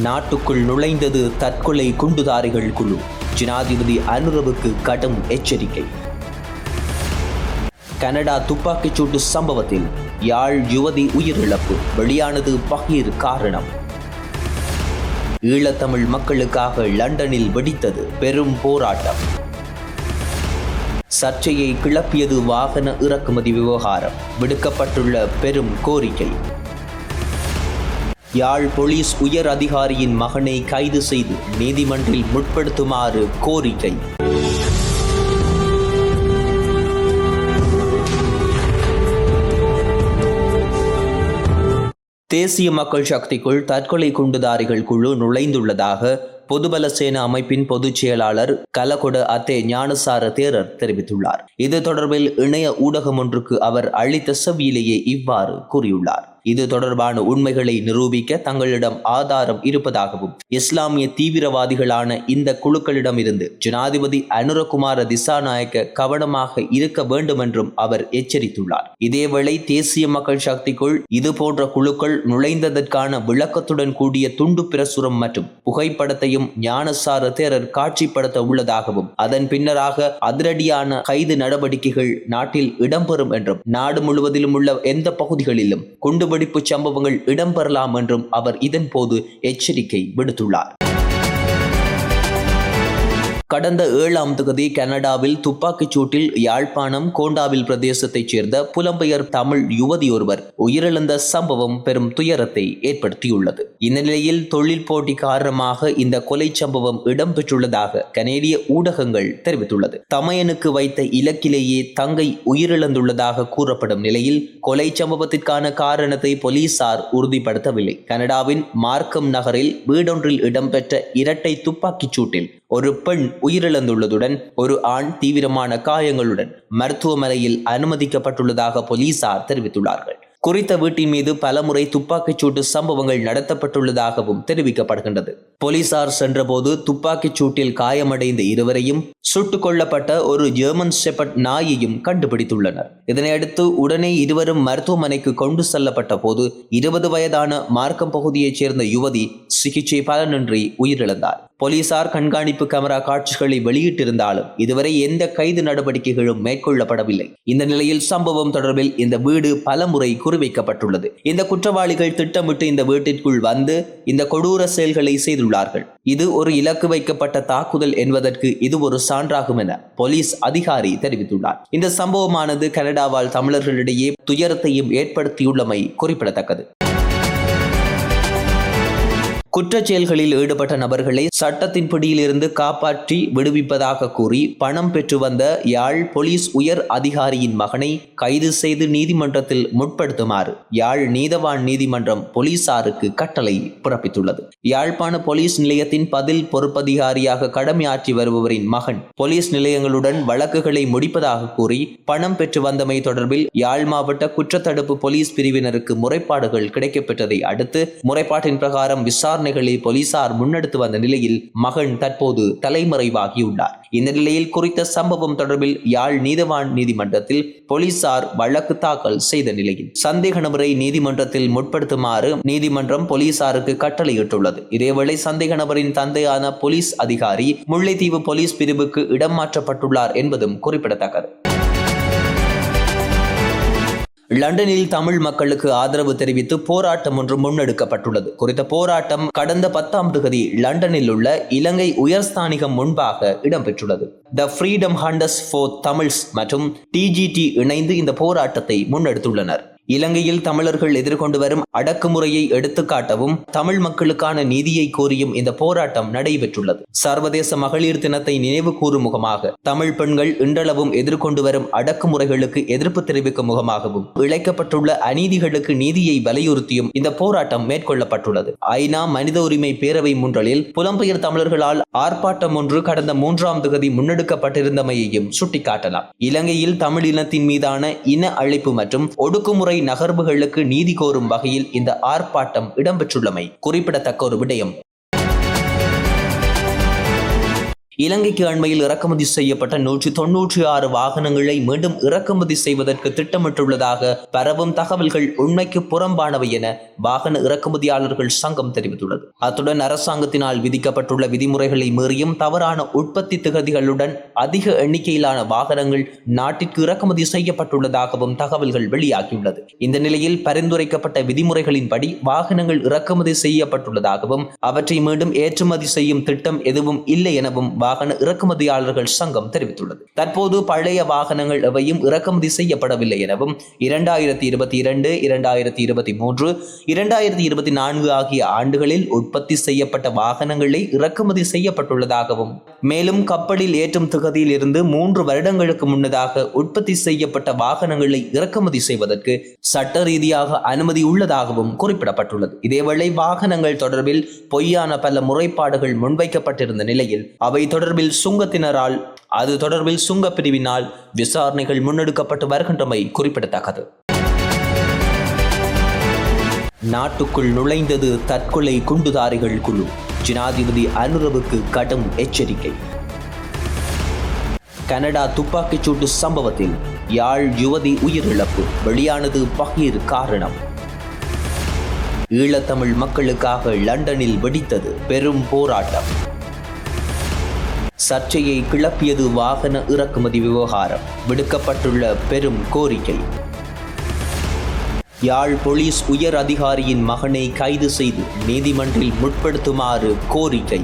நாட்டுக்குள் நுழைந்தது தற்கொலை குண்டுதாரிகள் குழு. ஜனாதிபதி அனுரவுக்கு கடும் எச்சரிக்கை. கனடா துப்பாக்கிச்சூட்டு சம்பவத்தில் யாழ் யுவதி உயிரிழப்பு. வெளியானது பகீர் காரணம். ஈழத்தமிழ் மக்களுக்காக லண்டனில் வெடித்தது பெரும் போராட்டம். சர்ச்சையை கிளப்பியது வாகன இறக்குமதி விவகாரம். விடுக்கப்பட்டுள்ள பெரும் கோரிக்கை. யாழ் போலீஸ் உயர் அதிகாரியின் மகனை கைது செய்து நீதிமன்றில் முற்படுத்துமாறு கோரிக்கை. தேசிய மக்கள் சக்திக்குள் தற்கொலை குண்டுதாரிகள் குழு நுழைந்துள்ளதாக பொதுபல சேனா அமைப்பின் பொதுச் செயலாளர் கலகொட அத்தே ஞானசார தேரர் தெரிவித்துள்ளார். இது தொடர்பில் இணைய ஊடகம் ஒன்றுக்கு அவர் அளித்த செவ்வியிலேயே இவ்வாறு கூறியுள்ளார். இது தொடர்பான உண்மைகளை நிரூபிக்க தங்களிடம் ஆதாரம் இருப்பதாகவும் இஸ்லாமிய தீவிரவாதிகளான இந்த குழுக்களிடமிருந்து ஜனாதிபதி அனுரகுமார திசாநாயக்க கவனமாக இருக்க வேண்டும் என்றும் அவர் எச்சரித்துள்ளார். இதேவேளை தேசிய மக்கள் சக்திக்குள் இது போன்ற குழுக்கள் நுழைந்ததற்கான விளக்கத்துடன் கூடிய துண்டு பிரசுரம் மற்றும் புகைப்படத்தையும் ஞானசார தேரர் காட்சிப்படுத்த உள்ளதாகவும் அதன் பின்னராக அதிரடியான கைது நடவடிக்கைகள் நாட்டில் இடம்பெறும் என்றும் நாடு முழுவதிலும் உள்ள எந்த பகுதிகளிலும் குண்டுவெடிப்பு சம்பவங்கள் இடம்பெறலாம் என்றும் அவர் இதன் போது எச்சரிக்கை விடுத்துள்ளார். கடந்த 7ஆம் தேதி கனடாவில் துப்பாக்கிச் சூட்டில் யாழ்ப்பாணம் கோண்டாவில் பிரதேசத்தைச் சேர்ந்த புலம்பெயர் தமிழ் யுவதி ஒருவர் உயிரிழந்த சம்பவம் பெரும் துயரத்தை ஏற்படுத்தியுள்ளது. இந்த நிலையில் தொழில் போட்டி காரணமாக இந்த கொலை சம்பவம் இடம்பெற்றுள்ளதாக கனேடிய ஊடகங்கள் தெரிவித்துள்ளது. தமையனுக்கு வைத்த இலக்கிலேயே தங்கை உயிரிழந்துள்ளதாக கூறப்படும் நிலையில் கொலை சம்பவத்திற்கான காரணத்தை போலீசார் உறுதிப்படுத்தவில்லை. கனடாவின் மார்க்கம் நகரில் வீடொன்றில் இடம்பெற்ற இரட்டை துப்பாக்கிச் சூட்டில் ஒரு பெண் உயிரிழந்துள்ளதுடன் ஒரு ஆண் தீவிரமான காயங்களுடன் மருத்துவமனையில் அனுமதிக்கப்பட்டுள்ளதாக போலீசார் தெரிவித்துள்ளார்கள். குறித்த வீட்டின் மீது பலமுறை துப்பாக்கிச் சூட்டு சம்பவங்கள் நடத்தப்பட்டுள்ளதாகவும் தெரிவிக்கப்படுகின்றது. போலீசார் சென்றபோது துப்பாக்கிச் சூட்டில் காயமடைந்த இருவரையும் சுட்டுக் கொல்லப்பட்ட ஒரு ஜெர்மன் ஷெப்பர்ட் நாயையும் கண்டுபிடித்துள்ளனர். இதனையடுத்து உடனே இருவரும் மருத்துவமனைக்கு கொண்டு செல்லப்பட்ட போது 20 வயதான மார்க்கம் பகுதியைச் சேர்ந்த யுவதி சிகிச்சை பலனின்றி உயிரிழந்தார். போலீசார் கண்காணிப்பு கேமரா காட்சிகளை வெளியிட்டிருந்தாலும் இதுவரை எந்த கைது நடவடிக்கைகளும் மேற்கொள்ளப்படவில்லை. இந்த நிலையில் சம்பவம் தொடர்பில் இந்த வீடு பலமுறை குறிவைக்கப்பட்டுள்ளது. இந்த குற்றவாளிகள் திட்டமிட்டு இந்த வீட்டிற்குள் வந்து இந்த கொடூர செயல்களை செய்துள்ளார்கள். இது ஒரு இலக்கு வைக்கப்பட்ட தாக்குதல் என்பதற்கு இது ஒரு சான்றாகும் என போலீஸ் அதிகாரி தெரிவித்துள்ளார். இந்த சம்பவமானது கனடாவால் தமிழர்களிடையே துயரத்தையும் ஏற்படுத்தியுள்ளமை குறிப்பிடத்தக்கது. குற்றச்செயல்களில் ஈடுபட்ட நபர்களை சட்டத்தின் பிடியிலிருந்து காப்பாற்றி விடுவிப்பதாக கூறி பணம் பெற்று வந்த யாழ் போலீஸ் உயர் அதிகாரியின் மகனை கைது செய்து நீதிமன்றத்தில் முற்படுத்துமாறு யாழ் நீதவான் நீதிமன்றம் போலீசாருக்கு கட்டளை பிறப்பித்துள்ளது. யாழ்ப்பாண போலீஸ் நிலையத்தின் பதில் பொறுப்பதிகாரியாக கடமையாற்றி வருபவரின் மகன் போலீஸ் நிலையங்களுடன் வழக்குகளை முடிப்பதாக கூறி பணம் பெற்று வந்தமை தொடர்பில் யாழ் மாவட்ட குற்றத்தடுப்பு போலீஸ் பிரிவினருக்கு முறைப்பாடுகள் கிடைக்கப்பெற்றதை அடுத்து முறைப்பாட்டின் பிரகாரம் விசாரணை போலீசார் முன்னெடுத்து வந்த நிலையில் மகன் தற்போது தலைமறைவாகியுள்ளார். இந்த நிலையில் குறித்த சம்பவம் தொடர்பில் யாழ் நீதவான் நீதிமன்றத்தில் போலீசார் வழக்கு தாக்கல் செய்த நிலையில் சந்தேக நபரை நீதிமன்றத்தில் முற்படுத்துமாறு நீதிமன்றம் போலீசாருக்கு கட்டளையிட்டுள்ளது. இதேவேளை சந்தேக நபரின் தந்தையான போலீஸ் அதிகாரி முல்லைத்தீவு போலீஸ் பிரிவுக்கு இடம் மாற்றப்பட்டுள்ளார் என்பதும் குறிப்பிடத்தக்கது. லண்டனில் தமிழ் மக்களுக்கு ஆதரவு தெரிவித்து போராட்டம் ஒன்று முன்னெடுக்கப்பட்டுள்ளது. குறித்த போராட்டம் கடந்த 10ஆம் தேதி லண்டனில் உள்ள இலங்கை உயர்ஸ்தானிகம் முன்பாக இடம்பெற்றுள்ளது. The freedom hunters for Tamils மற்றும் TGT இணைந்து இந்த போராட்டத்தை முன்னெடுத்துள்ளனர். இலங்கையில் தமிழர்கள் எதிர்கொண்டு வரும் அடக்குமுறையை எடுத்துக்காட்டவும் தமிழ் மக்களுக்கான நீதியை கோரியும் இந்த போராட்டம் நடைபெற்றுள்ளது. சர்வதேச மகளிர் தினத்தை நினைவு கூறும் முகமாக தமிழ் பெண்கள் இன்றளவும் எதிர்கொண்டு வரும் அடக்குமுறைகளுக்கு எதிர்ப்பு தெரிவிக்கும் முகமாகவும் இழைக்கப்பட்டுள்ள அநீதிகளுக்கு நீதியை வலியுறுத்தியும் இந்த போராட்டம் மேற்கொள்ளப்பட்டுள்ளது. ஐநா மனித உரிமை பேரவை முன்றலில் புலம்பெயர் தமிழர்களால் ஆர்ப்பாட்டம் ஒன்று கடந்த 3ஆம் தேதி முன்னெடுக்கப்பட்டிருந்தமையையும் சுட்டிக்காட்டலாம். இலங்கையில் தமிழ் இனத்தின் மீதான இன அழிப்பு மற்றும் ஒடுக்குமுறை நகர்வுகளுக்கு நீதி கோரும் வகையில் இந்த ஆர்ப்பாட்டம் இடம்பெற்றுள்ளமை குறிப்பிடத்தக்க ஒரு விடயம். இலங்கைக்கு அண்மையில் இறக்குமதி செய்யப்பட்ட 196 வாகனங்களை மீண்டும் இறக்குமதி செய்வதற்கு திட்டமிட்டுள்ளதாக பரவும் தகவல்கள் உண்மைக்கு புறம்பானவை என வாகன இறக்குமதியாளர்கள் சங்கம் தெரிவித்துள்ளது. அத்துடன் அரசாங்கத்தினால் விதிக்கப்பட்டுள்ள விதிமுறைகளை மீறியும் தவறான உற்பத்தி திகதிகளுடன் அதிக எண்ணிக்கையிலான வாகனங்கள் நாட்டிற்கு இறக்குமதி செய்யப்பட்டுள்ளதாகவும் தகவல்கள் வெளியாகியுள்ளது. இந்த நிலையில் பரிந்துரைக்கப்பட்ட விதிமுறைகளின்படி வாகனங்கள் இறக்குமதி செய்யப்பட்டுள்ளதாகவும் அவற்றை மீண்டும் ஏற்றுமதி செய்யும் திட்டம் எதுவும் இல்லை எனவும் வாகன இறக்குமதியாளர்கள் சங்கம் தெரிவித்துள்ளது. தற்போது பழைய வாகனங்கள் எவையும் இறக்குமதி செய்யப்படவில்லை எனவும் 2022, 2023, 2024 ஆகிய ஆண்டுகளில் உற்பத்தி செய்யப்பட்ட வாகனங்களே இறக்குமதி செய்யப்பட்டுள்ளதாகவும் மேலும் கப்பலில் ஏற்றும் திகதியில் இருந்து 3 வருடங்களுக்கு முன்னதாக உற்பத்தி செய்யப்பட்ட வாகனங்களை இறக்குமதி செய்வதற்கு சட்ட ரீதியாக அனுமதி உள்ளதாகவும் குறிப்பிடப்பட்டுள்ளது. இதேவேளை வாகனங்கள் தொடர்பில் பொய்யான பல முறைப்பாடுகள் முன்வைக்கப்பட்டிருந்த நிலையில் அவை தொடர்பில் சுங்க பிரிவினால் விசாரணைகள் முன்னெடுக்கப்பட்டு வருகின்றமை குறிப்பிடத்தக்கது. நாட்டுக்குள் நுழைந்தது தற்கொலை குண்டுதாரிகள் குழு. ஜனாதிபதி அனுரவுக்கு கடும் எச்சரிக்கை. கனடா துப்பாக்கிச்சூட்டு சம்பவத்தில் யாழ் யுவதி உயிரிழப்பு. வெளியானது பகீர் காரணம். ஈழத்தமிழ் மக்களுக்காக லண்டனில் வெடித்தது பெரும் போராட்டம். சர்ச்சையை கிளப்பியது வாகன இறக்குமதி விவகாரம். விடுக்கப்பட்டுள்ள பெரும் கோரிக்கை. யாழ் போலீஸ் உயர் அதிகாரியின் மகனை கைது செய்து நீதிமன்றில் முற்படுத்துமாறு கோரிக்கை.